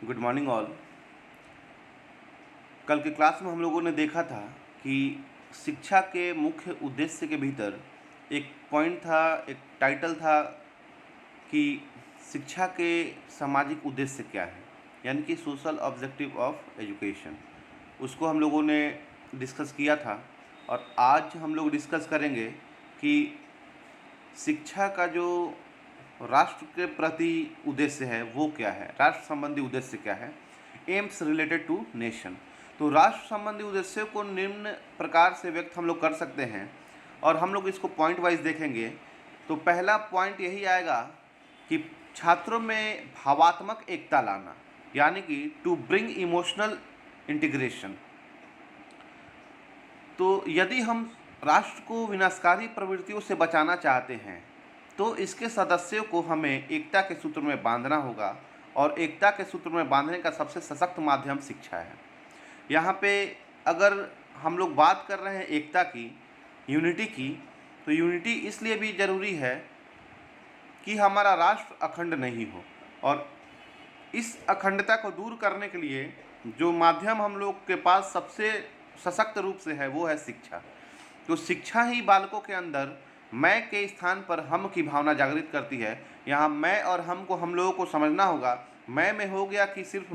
Good morning all. कल के class में हम लोगों ने देखा था कि शिक्षा के मुख्य उद्देश्य के भीतर एक पॉइंट था, एक टाइटल था कि शिक्षा के सामाजिक उद्देश्य क्या है, यानी कि सोशल ऑब्जेक्टिव ऑफ एजुकेशन। उसको हम लोगों ने डिस्कस किया था और आज हम लोग डिस्कस करेंगे कि शिक्षा का जो राष्ट्र के प्रति उद्देश्य है वो क्या है, राष्ट्र संबंधी उद्देश्य क्या है, एम्स रिलेटेड टू नेशन। तो राष्ट्र संबंधी उद्देश्य को निम्न प्रकार से व्यक्त हम लोग कर सकते हैं और हम लोग इसको पॉइंट वाइज देखेंगे। तो पहला पॉइंट यही आएगा कि छात्रों में भावात्मक एकता लाना, यानी कि टू ब्रिंग इमोशनल इंटीग्रेशन। तो यदि हम राष्ट्र को विनाशकारी प्रवृत्तियों से बचाना चाहते हैं तो इसके सदस्यों को हमें एकता के सूत्र में बांधना होगा और एकता के सूत्र में बांधने का सबसे सशक्त माध्यम शिक्षा है। यहाँ पे अगर हम लोग बात कर रहे हैं एकता की, यूनिटी की, तो यूनिटी इसलिए भी ज़रूरी है कि हमारा राष्ट्र अखंड नहीं हो, और इस अखंडता को दूर करने के लिए जो माध्यम हम लोग के पास सबसे सशक्त रूप से है वो है शिक्षा। तो शिक्षा ही बालकों के अंदर मैं के स्थान पर हम की भावना जागृत करती है। यहाँ मैं और हम को हम लोगों को समझना होगा। मैं में हो गया कि सिर्फ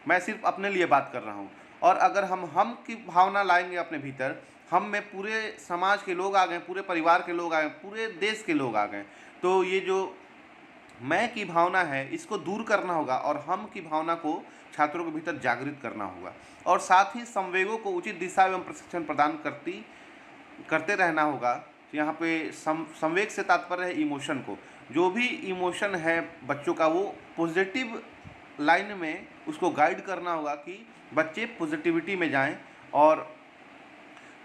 मैं सिर्फ अपने लिए बात कर रहा हूँ, और अगर हम की भावना लाएंगे अपने भीतर, हम में पूरे समाज के लोग आ गए, पूरे परिवार के लोग आ गए, पूरे देश के लोग आ गए, तो ये जो मैं की भावना है इसको दूर करना होगा और हम की भावना को छात्रों के भीतर जागृत करना होगा, और साथ ही संवेगों को उचित दिशा एवं प्रशिक्षण प्रदान करते रहना होगा। यहाँ पे संवेग से तात्पर्य है इमोशन को, जो भी इमोशन है बच्चों का वो पॉजिटिव लाइन में उसको गाइड करना होगा कि बच्चे पॉजिटिविटी में जाएं और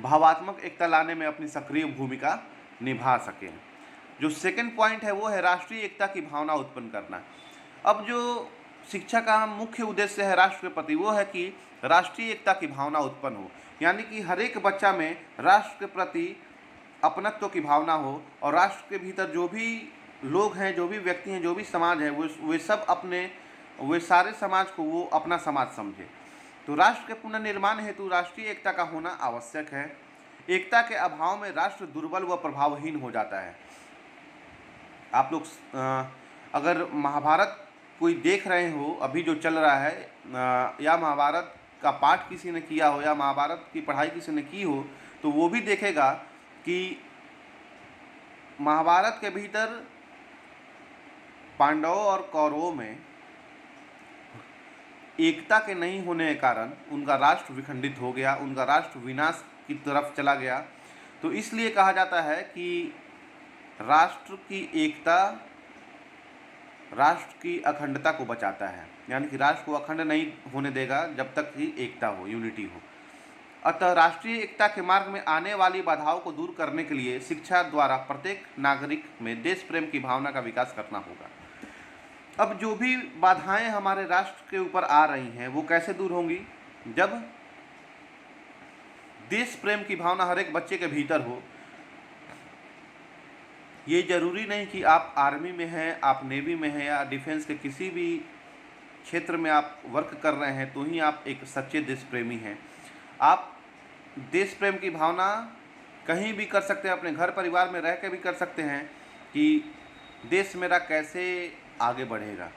भावात्मक एकता लाने में अपनी सक्रिय भूमिका निभा सकें। जो सेकंड पॉइंट है वो है राष्ट्रीय एकता की भावना उत्पन्न करना। अब जो शिक्षा का मुख्य उद्देश्य है राष्ट्र के प्रति वो है कि राष्ट्रीय एकता की भावना उत्पन्न हो, यानी कि हर एक बच्चा में राष्ट्र के प्रति अपनत्व की भावना हो, और राष्ट्र के भीतर जो भी लोग हैं, जो भी व्यक्ति हैं, जो भी समाज है, वे सब वे सारे समाज को वो अपना समाज समझे। तो राष्ट्र के पुनर्निर्माण हेतु राष्ट्रीय एकता का होना आवश्यक है। एकता के अभाव में राष्ट्र दुर्बल व प्रभावहीन हो जाता है। आप लोग अगर महाभारत कोई देख रहे हो अभी जो चल रहा है, या महाभारत का पाठ किसी ने किया हो या महाभारत की पढ़ाई किसी ने की हो, तो वो भी देखेगा कि महाभारत के भीतर पांडवों और कौरवों में एकता के नहीं होने के कारण उनका राष्ट्र विखंडित हो गया, उनका राष्ट्र विनाश की तरफ चला गया। तो इसलिए कहा जाता है कि राष्ट्र की एकता राष्ट्र की अखंडता को बचाता है, यानी कि राष्ट्र को अखंड नहीं होने देगा जब तक कि एकता हो, यूनिटी हो। अतः राष्ट्रीय एकता के मार्ग में आने वाली बाधाओं को दूर करने के लिए शिक्षा द्वारा प्रत्येक नागरिक में देश प्रेम की भावना का विकास करना होगा। अब जो भी बाधाएं हमारे राष्ट्र के ऊपर आ रही हैं वो कैसे दूर होंगी? जब देश प्रेम की भावना हर एक बच्चे के भीतर हो। ये जरूरी नहीं कि आप आर्मी में हैं, आप नेवी में हैं, या डिफेंस के किसी भी क्षेत्र में आप वर्क कर रहे हैं तो ही आप एक सच्चे देश प्रेमी हैं। आप देश प्रेम की भावना कहीं भी कर सकते हैं, अपने घर परिवार में रह के भी कर सकते हैं कि देश मेरा कैसे आगे बढ़ेगा,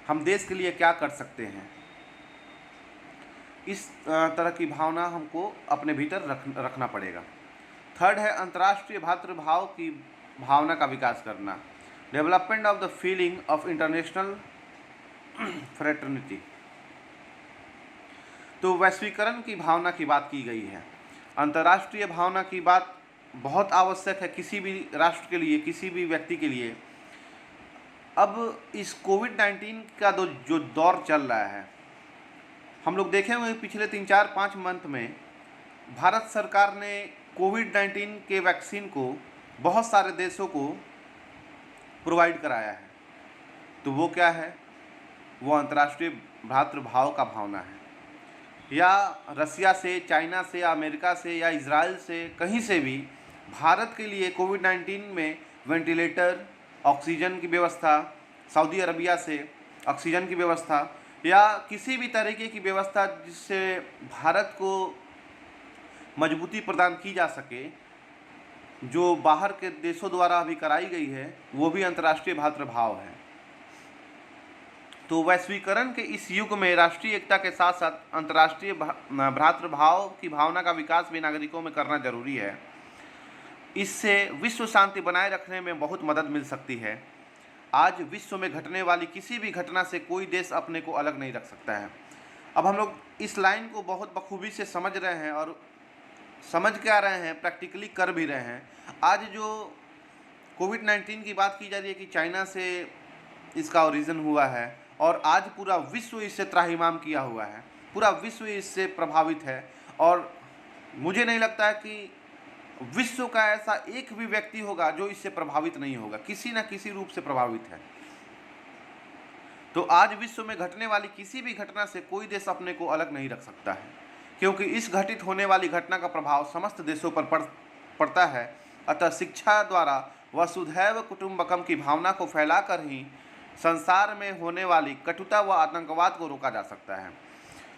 हम देश के लिए क्या कर सकते हैं। इस तरह की भावना हमको अपने भीतर रखना पड़ेगा। थर्ड है अंतर्राष्ट्रीय भातृभाव की भावना का विकास करना, development of the feeling of international fraternity. तो वैश्वीकरण की भावना की बात की गई है। अंतर्राष्ट्रीय भावना की बात बहुत आवश्यक है किसी भी राष्ट्र के लिए, किसी भी व्यक्ति के लिए। अब इस कोविड-19 का जो दौर चल रहा है, हम लोग देखे हुए पिछले 3-4-5 मंथ में भारत सरकार ने कोविड-19 के वैक्सीन को बहुत सारे देशों को प्रोवाइड कराया है। तो वो क्या है? वो अंतर्राष्ट्रीय भ्रातृभाव का भावना है। या रसिया से, चाइना से, अमेरिका से या इजराइल से, कहीं से भी भारत के लिए कोविड-19 में वेंटिलेटर, ऑक्सीजन की व्यवस्था, सऊदी अरबिया से ऑक्सीजन की व्यवस्था, या किसी भी तरीके की व्यवस्था जिससे भारत को मजबूती प्रदान की जा सके, जो बाहर के देशों द्वारा अभी कराई गई है, वो भी अंतर्राष्ट्रीय भ्रातृभाव है। तो वैश्वीकरण के इस युग में राष्ट्रीय एकता के साथ साथ अंतर्राष्ट्रीय भ्रातृभाव की भावना का विकास भी नागरिकों में करना जरूरी है। इससे विश्व शांति बनाए रखने में बहुत मदद मिल सकती है। आज विश्व में घटने वाली किसी भी घटना से कोई देश अपने को अलग नहीं रख सकता है। अब हम लोग इस लाइन को बहुत बखूबी से समझ रहे हैं और समझ के आ रहे हैं, प्रैक्टिकली कर भी रहे हैं। आज जो कोविड-19 की बात की जा रही है कि चाइना से इसका ओरिजिन हुआ है और आज पूरा विश्व इससे त्राहिमाम किया हुआ है, पूरा विश्व इससे प्रभावित है। और मुझे नहीं लगता है कि विश्व का ऐसा एक भी व्यक्ति होगा जो इससे प्रभावित नहीं होगा, किसी न किसी रूप से प्रभावित है। तो आज विश्व में घटने वाली किसी भी घटना से कोई देश अपने को अलग नहीं रख सकता है, क्योंकि इस घटित होने वाली घटना का प्रभाव समस्त देशों पर पड़ता है। अतः शिक्षा द्वारा वसुधैव कुटुंबकम की भावना को फैलाकर ही संसार में होने वाली कटुता व आतंकवाद को रोका जा सकता है।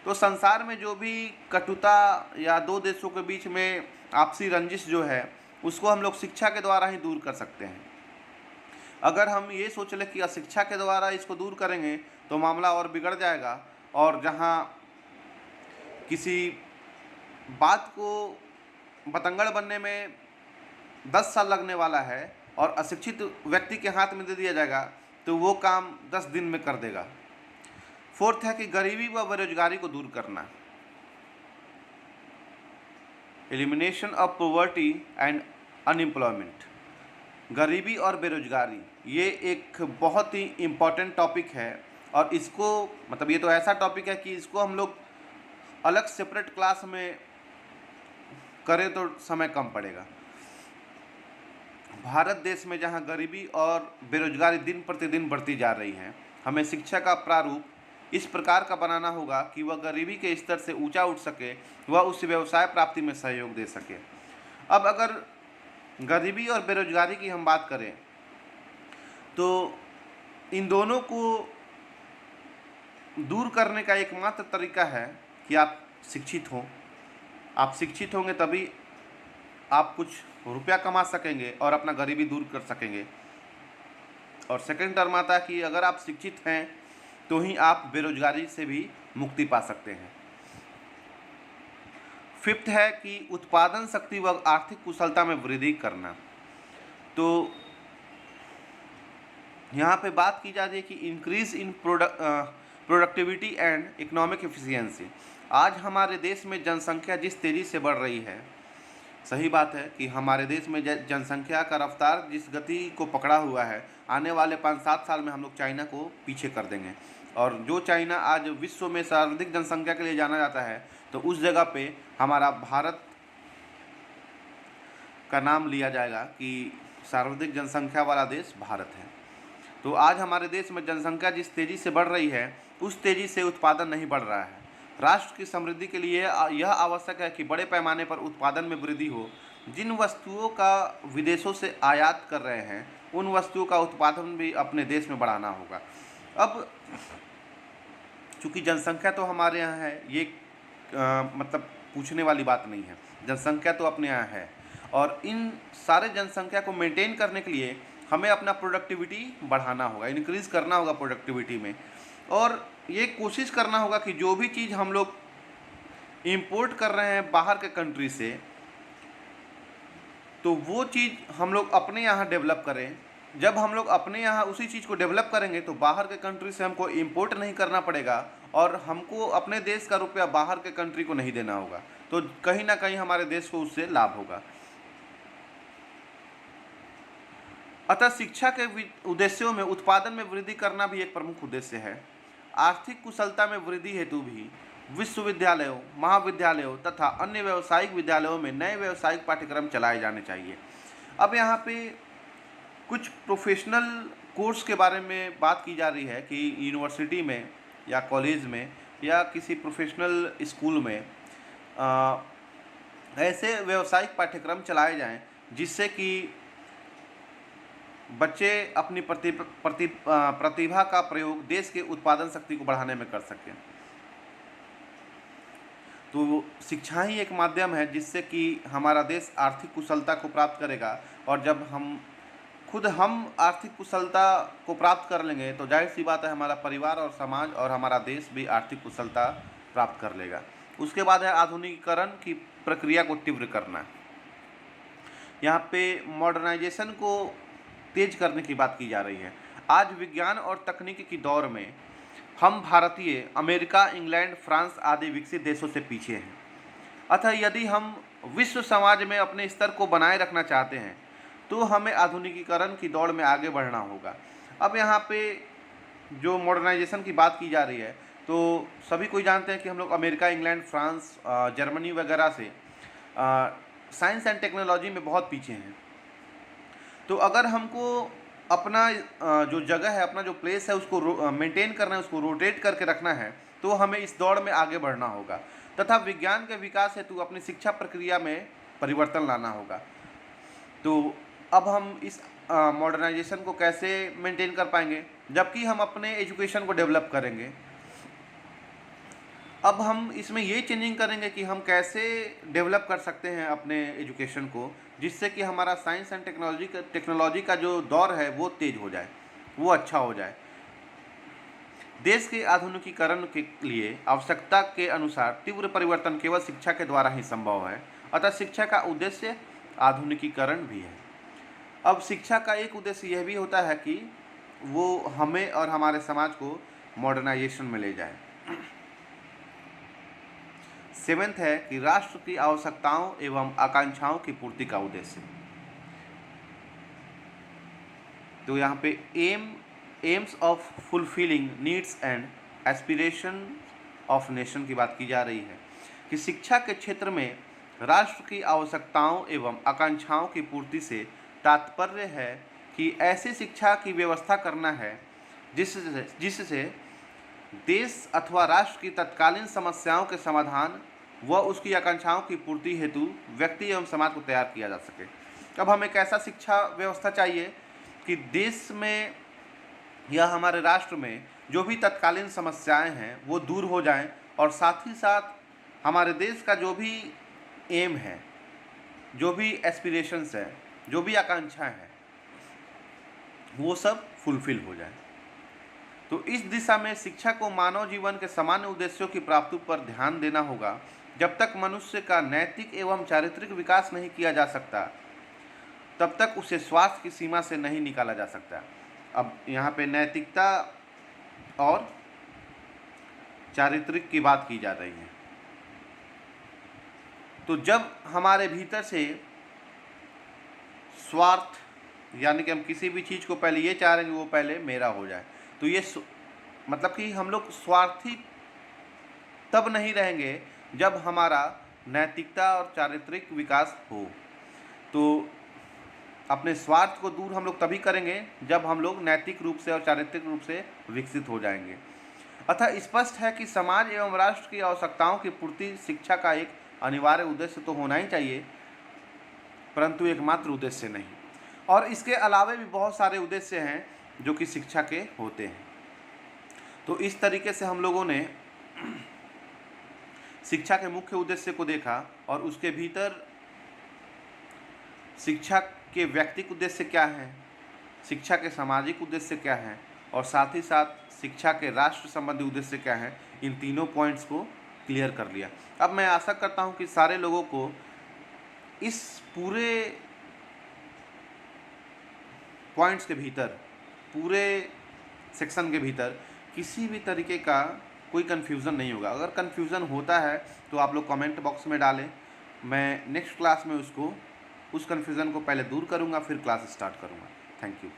तो संसार में जो भी कटुता या दो देशों के बीच में आपसी रंजिश जो है, उसको हम लोग शिक्षा के द्वारा ही दूर कर सकते हैं। अगर हम ये सोच लें कि अशिक्षा के द्वारा इसको दूर करेंगे तो मामला और बिगड़ जाएगा, और जहाँ किसी बात को बतंगड़ बनने में 10 साल लगने वाला है और अशिक्षित व्यक्ति के हाथ में दे दिया जाएगा तो वो काम 10 दिन में कर देगा। फोर्थ है कि गरीबी व बेरोजगारी को दूर करना, elimination of poverty and unemployment. गरीबी और बेरोजगारी ये एक बहुत ही इम्पॉर्टेंट टॉपिक है, और इसको मतलब ये तो ऐसा टॉपिक है कि इसको हम लोग अलग सेपरेट क्लास में करें तो समय कम पड़ेगा। भारत देश में जहां गरीबी और बेरोजगारी दिन प्रतिदिन बढ़ती जा रही है, हमें शिक्षा का प्रारूप इस प्रकार का बनाना होगा कि वह गरीबी के स्तर से ऊंचा उठ सके, वह उस व्यवसाय प्राप्ति में सहयोग दे सके। अब अगर गरीबी और बेरोजगारी की हम बात करें तो इन दोनों को दूर करने का एकमात्र तरीका है कि आप शिक्षित हों। आप शिक्षित होंगे तभी आप कुछ रुपया कमा सकेंगे और अपना गरीबी दूर कर सकेंगे। और सेकंड टर्म आता है कि अगर आप शिक्षित हैं तो ही आप बेरोजगारी से भी मुक्ति पा सकते हैं। फिफ्थ है कि उत्पादन शक्ति व आर्थिक कुशलता में वृद्धि करना। तो यहाँ पे बात की जा रही है कि increase in productivity and economic efficiency. आज हमारे देश में जनसंख्या जिस तेज़ी से बढ़ रही है, सही बात है कि हमारे देश में जनसंख्या का रफ्तार जिस गति को पकड़ा हुआ है, आने वाले 5-7 साल में हम लोग चाइना को पीछे कर देंगे। और जो चाइना आज विश्व में सर्वाधिक जनसंख्या के लिए जाना जाता है, तो उस जगह पे हमारा भारत का नाम लिया जाएगा कि सर्वाधिक जनसंख्या वाला देश भारत है। तो आज हमारे देश में जनसंख्या जिस तेज़ी से बढ़ रही है, उस तेज़ी से उत्पादन नहीं बढ़ रहा है। राष्ट्र की समृद्धि के लिए यह आवश्यक है कि बड़े पैमाने पर उत्पादन में वृद्धि हो। जिन वस्तुओं का विदेशों से आयात कर रहे हैं, उन वस्तुओं का उत्पादन भी अपने देश में बढ़ाना होगा। अब चूँकि जनसंख्या तो हमारे यहाँ है, ये मतलब पूछने वाली बात नहीं है, जनसंख्या तो अपने यहाँ है, और इन सारे जनसंख्या को मेंटेन करने के लिए हमें अपना प्रोडक्टिविटी बढ़ाना होगा, इंक्रीज़ करना होगा प्रोडक्टिविटी में। और ये कोशिश करना होगा कि जो भी चीज़ हम लोग इंपोर्ट कर रहे हैं बाहर के कंट्री से, तो वो चीज़ हम लोग अपने यहाँ डेवलप करें। जब हम लोग अपने यहाँ उसी चीज़ को डेवलप करेंगे तो बाहर के कंट्री से हमको इंपोर्ट नहीं करना पड़ेगा और हमको अपने देश का रुपया बाहर के कंट्री को नहीं देना होगा। तो कहीं ना कहीं हमारे देश को उससे लाभ होगा। अतः शिक्षा के उद्देश्यों में उत्पादन में वृद्धि करना भी एक प्रमुख उद्देश्य है। आर्थिक कुशलता में वृद्धि हेतु भी विश्वविद्यालयों, महाविद्यालयों तथा अन्य व्यावसायिक विद्यालयों में नए व्यावसायिक पाठ्यक्रम चलाए जाने चाहिए। अब यहाँ पे कुछ प्रोफेशनल कोर्स के बारे में बात की जा रही है कि यूनिवर्सिटी में या कॉलेज में या किसी प्रोफेशनल स्कूल में ऐसे व्यावसायिक पाठ्यक्रम चलाए जाएं जिससे कि बच्चे अपनी प्रतिभा का प्रयोग देश के उत्पादन शक्ति को बढ़ाने में कर सकें। तो शिक्षा ही एक माध्यम है जिससे कि हमारा देश आर्थिक कुशलता को प्राप्त करेगा, और जब हम आर्थिक कुशलता को प्राप्त कर लेंगे तो जाहिर सी बात है हमारा परिवार और समाज और हमारा देश भी आर्थिक कुशलता प्राप्त कर लेगा। उसके बाद है आधुनिकीकरण की प्रक्रिया को तीव्र करना। यहाँ पे मॉडर्नाइजेशन को तेज करने की बात की जा रही है। आज विज्ञान और तकनीकी की दौर में हम भारतीय अमेरिका, इंग्लैंड, फ्रांस आदि विकसित देशों से पीछे हैं। अतः यदि हम विश्व समाज में अपने स्तर को बनाए रखना चाहते हैं तो हमें आधुनिकीकरण की दौड़ में आगे बढ़ना होगा। अब यहाँ पे जो मॉडर्नाइजेशन की बात की जा रही है तो सभी कोई जानते हैं कि हम लोग अमेरिका, इंग्लैंड, फ्रांस, जर्मनी वगैरह से साइंस एंड टेक्नोलॉजी में बहुत पीछे हैं। तो अगर हमको अपना जो जगह है, अपना जो प्लेस है उसको मेंटेन करना है, उसको रोटेट करके रखना है, तो हमें इस दौड़ में आगे बढ़ना होगा तथा विज्ञान के विकास हेतु अपनी शिक्षा प्रक्रिया में परिवर्तन लाना होगा। तो अब हम इस मॉडर्नाइजेशन को कैसे मेंटेन कर पाएंगे, जबकि हम अपने एजुकेशन को डेवलप करेंगे। अब हम इसमें ये चेंजिंग करेंगे कि हम कैसे डेवलप कर सकते हैं अपने एजुकेशन को, जिससे कि हमारा साइंस एंड टेक्नोलॉजी का जो दौर है वो तेज हो जाए, वो अच्छा हो जाए। देश के आधुनिकीकरण के लिए आवश्यकता के अनुसार तीव्र परिवर्तन केवल शिक्षा के द्वारा ही संभव है। अतः शिक्षा का उद्देश्य आधुनिकीकरण भी है। अब शिक्षा का एक उद्देश्य यह भी होता है कि वो हमें और हमारे समाज को मॉडर्नाइजेशन में ले जाए। 7th है कि राष्ट्र की आवश्यकताओं एवं आकांक्षाओं की पूर्ति का उद्देश्य। तो यहाँ पे AIIMS of fulfilling needs and aspiration of nation की बात की जा रही है कि शिक्षा के क्षेत्र में राष्ट्र की आवश्यकताओं एवं आकांक्षाओं की पूर्ति से तात्पर्य है कि ऐसी शिक्षा की व्यवस्था करना है जिससे देश अथवा राष्ट्र की तत्कालीन समस्याओं के समाधान व उसकी आकांक्षाओं की पूर्ति हेतु व्यक्ति एवं समाज को तैयार किया जा सके। अब हमें एक ऐसा शिक्षा व्यवस्था चाहिए कि देश में या हमारे राष्ट्र में जो भी तत्कालीन समस्याएं हैं वो दूर हो जाएं, और साथ ही साथ हमारे देश का जो भी एम है, जो भी एस्पिरेशंस है, जो भी आकांक्षाएं हैं, वो सब फुलफिल हो जाए। तो इस दिशा में शिक्षा को मानव जीवन के सामान्य उद्देश्यों की प्राप्ति पर ध्यान देना होगा। जब तक मनुष्य का नैतिक एवं चारित्रिक विकास नहीं किया जा सकता तब तक उसे स्वास्थ्य की सीमा से नहीं निकाला जा सकता। अब यहाँ पे नैतिकता और चारित्रिक की बात की जा रही है। तो जब हमारे भीतर से स्वार्थ, यानी कि हम किसी भी चीज़ को पहले ये चाह रहे हैं कि वो पहले मेरा हो जाए, तो ये मतलब कि हम लोग स्वार्थी तब नहीं रहेंगे जब हमारा नैतिकता और चारित्रिक विकास हो। तो अपने स्वार्थ को दूर हम लोग तभी करेंगे जब हम लोग नैतिक रूप से और चारित्रिक रूप से विकसित हो जाएंगे। अतः स्पष्ट है कि समाज एवं राष्ट्र की आवश्यकताओं की पूर्ति शिक्षा का एक अनिवार्य उद्देश्य तो होना ही चाहिए, परंतु एकमात्र उद्देश्य नहीं। और इसके अलावा भी बहुत सारे उद्देश्य हैं जो कि शिक्षा के होते हैं। तो इस तरीके से हम लोगों ने शिक्षा के मुख्य उद्देश्य को देखा, और उसके भीतर शिक्षा के व्यक्तिगत उद्देश्य क्या हैं, शिक्षा के सामाजिक उद्देश्य क्या हैं, और साथ ही साथ शिक्षा के राष्ट्र संबंधी उद्देश्य क्या हैं, इन तीनों पॉइंट्स को क्लियर कर लिया। अब मैं आशा करता हूं कि सारे लोगों को इस पूरे पॉइंट्स के भीतर, पूरे सेक्शन के भीतर किसी भी तरीके का कोई कन्फ्यूज़न नहीं होगा। अगर कन्फ्यूज़न होता है तो आप लोग कमेंट बॉक्स में डालें, मैं नेक्स्ट क्लास में उस कन्फ्यूज़न को पहले दूर करूँगा, फिर क्लास स्टार्ट करूँगा। Thank you.